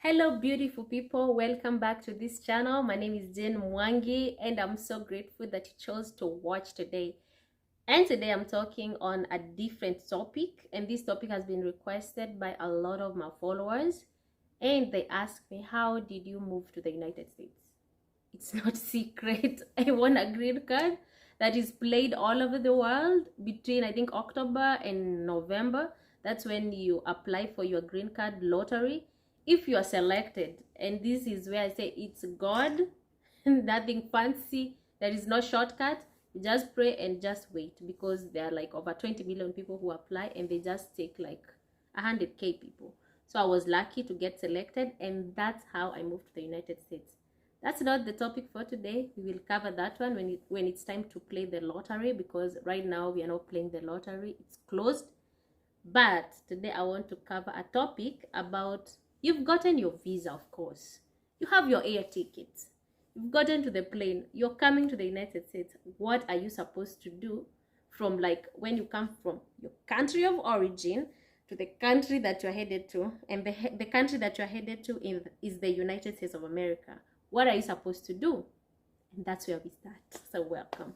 Hello beautiful people, welcome back to this channel. My name is Jane Mwangi and I'm so grateful that you chose to watch today. And today I'm talking on a different topic, and this topic has been requested by a lot of my followers, and they asked me, how did you move to the United States? It's not secret. I won a green card that is played all over the world between I think October and November. That's when you apply for your green card lottery. If you are selected, and this is where I say it's God, nothing fancy, there is no shortcut. You just pray and just wait, because there are like over 20 million people who apply, and they just take like 100k people. So I was lucky to get selected, and that's how I moved to the United States. That's not the topic for today. We will cover that one when it's time to play the lottery, because right now we are not playing the lottery. It's closed. But today I want to cover a topic about, you've gotten your visa, of course. You have your air ticket. You've gotten to the plane. You're coming to the United States. What are you supposed to do from like when you come from your country of origin to the country that you're headed to? And the country that you're headed to is the United States of America. What are you supposed to do? And that's where we start. So welcome.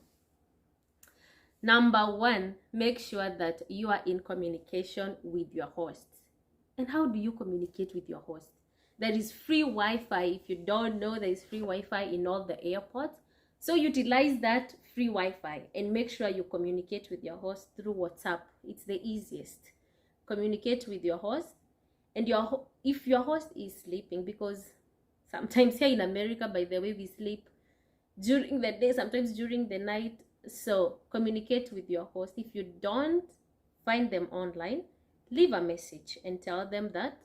Number one, make sure that you are in communication with your host. And how do you communicate with your host? There is free Wi-Fi. If you don't know, there is free Wi-Fi in all the airports. So utilize that free Wi-Fi and make sure you communicate with your host through WhatsApp. It's the easiest. Communicate with your host, and if your host is sleeping, because sometimes here in America, by the way, we sleep during the day, sometimes during the night. So communicate with your host. If you don't find them online, leave a message and tell them that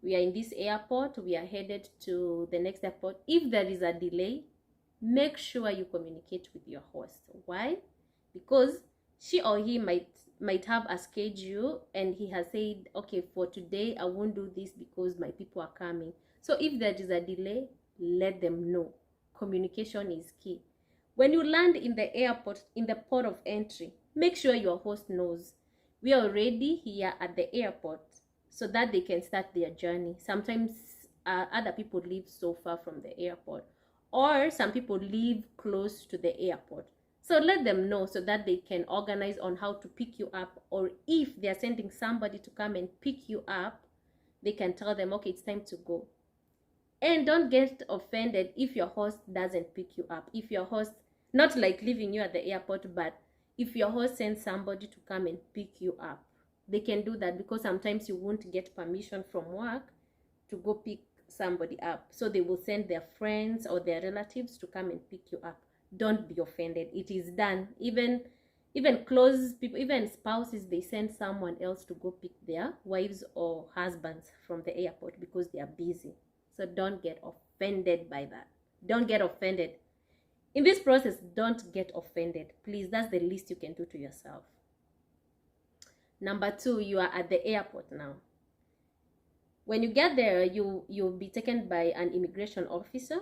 we are in this airport, we are headed to the next airport. If there is a delay, make sure you communicate with your host. Why? Because she or he might have a schedule, and he has said, okay, for today I won't do this because my people are coming. So if there is a delay, let them know. Communication is key. When you land in the airport, in the port of entry, make sure your host knows we are already here at the airport, so that they can start their journey. Sometimes other people live so far from the airport, or some people live close to the airport. So let them know so that they can organize on how to pick you up, or if they are sending somebody to come and pick you up, they can tell them, okay, it's time to go. And don't get offended if your host doesn't pick you up. If your host, not like leaving you at the airport, but if your host sends somebody to come and pick you up, they can do that, because sometimes you won't get permission from work to go pick somebody up. So they will send their friends or their relatives to come and pick you up. Don't be offended. It is done. Even close people, even spouses, they send someone else to go pick their wives or husbands from the airport because they are busy. So don't get offended by that. Don't get offended. In this process, don't get offended. Please, that's the least you can do to yourself. Number two, you are at the airport now. When you get there, you'll be taken by an immigration officer.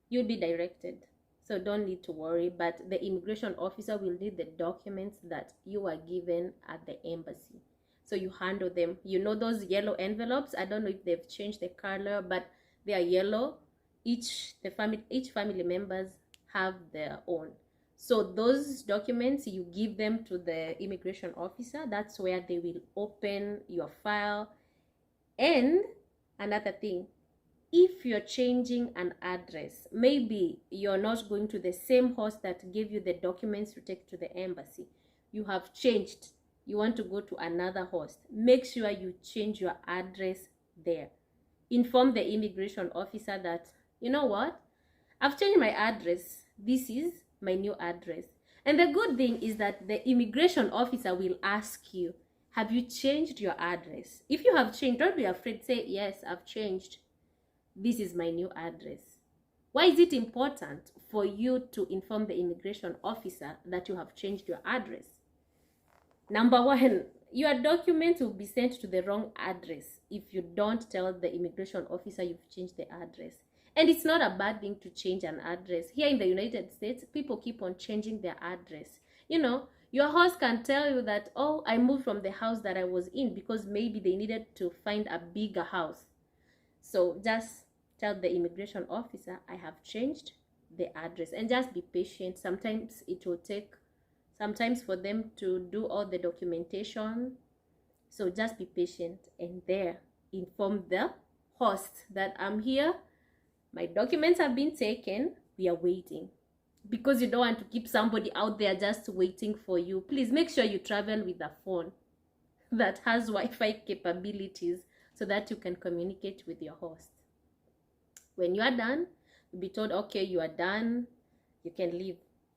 You'll be directed. So don't need to worry, but the immigration officer will need the documents that you are given at the embassy. So you handle them. You know those yellow envelopes? I don't know if they've changed the color, but they are yellow. Each family members have their own. So those documents, you give them to the immigration officer. That's where they will open your file. And another thing, if you're changing an address, maybe you're not going to the same host that gave you the documents to take to the embassy. You have changed. You want to go to another host. Make sure you change your address there. Inform the immigration officer that, you know what, I've changed my address. This is my new address. And the good thing is that the immigration officer will ask you, have you changed your address? If you have changed, don't be afraid. Say, yes, I've changed. This is my new address. Why is it important for you to inform the immigration officer that you have changed your address? Number one, your documents will be sent to the wrong address if you don't tell the immigration officer you've changed the address. And it's not a bad thing to change an address. Here in the United States, people keep on changing their address. You know, your host can tell you that, oh, I moved from the house that I was in, because maybe they needed to find a bigger house. So just tell the immigration officer, I have changed the address, and just be patient. Sometimes it will take sometimes for them to do all the documentation. So just be patient, and there inform the host that I'm here, my documents have been taken, we are waiting. Because you don't want to keep somebody out there just waiting for you. Please make sure you travel with a phone that has Wi-Fi capabilities so that you can communicate with your host. When you are done, you'll be told, okay, you are done, you can leave.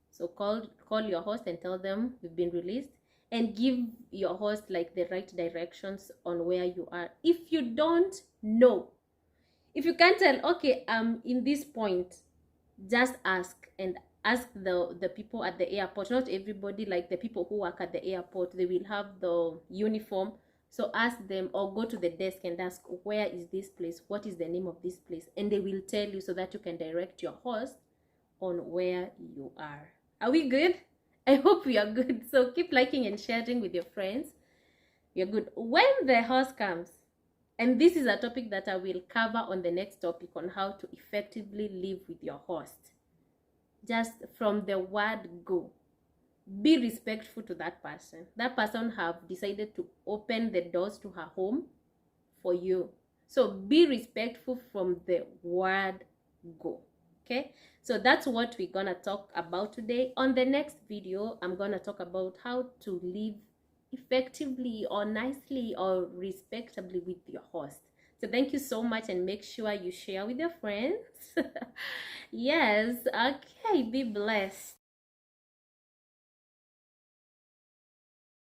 So call your host and tell them you've been released, and give your host like the right directions on where you are. If you don't know, if you can't tell, okay, in this point, just ask, and ask the people at the airport. Not everybody, like the people who work at the airport, they will have the uniform. So ask them, or go to the desk and ask, where is this place, what is the name of this place, and they will tell you so that you can direct your host on where you are. Are we good? I hope we are good. So keep liking and sharing with your friends. You're good. When the host comes, and this is a topic that I will cover on the next topic, on how to effectively live with your host. Just from the word go, be respectful to that person. That person have decided to open the doors to her home for you. So be respectful from the word go. Okay, so that's what we're gonna talk about today. On the next video, I'm gonna talk about how to live effectively or nicely or respectably with your host. So thank you so much, and make sure you share with your friends. Yes, okay, be blessed.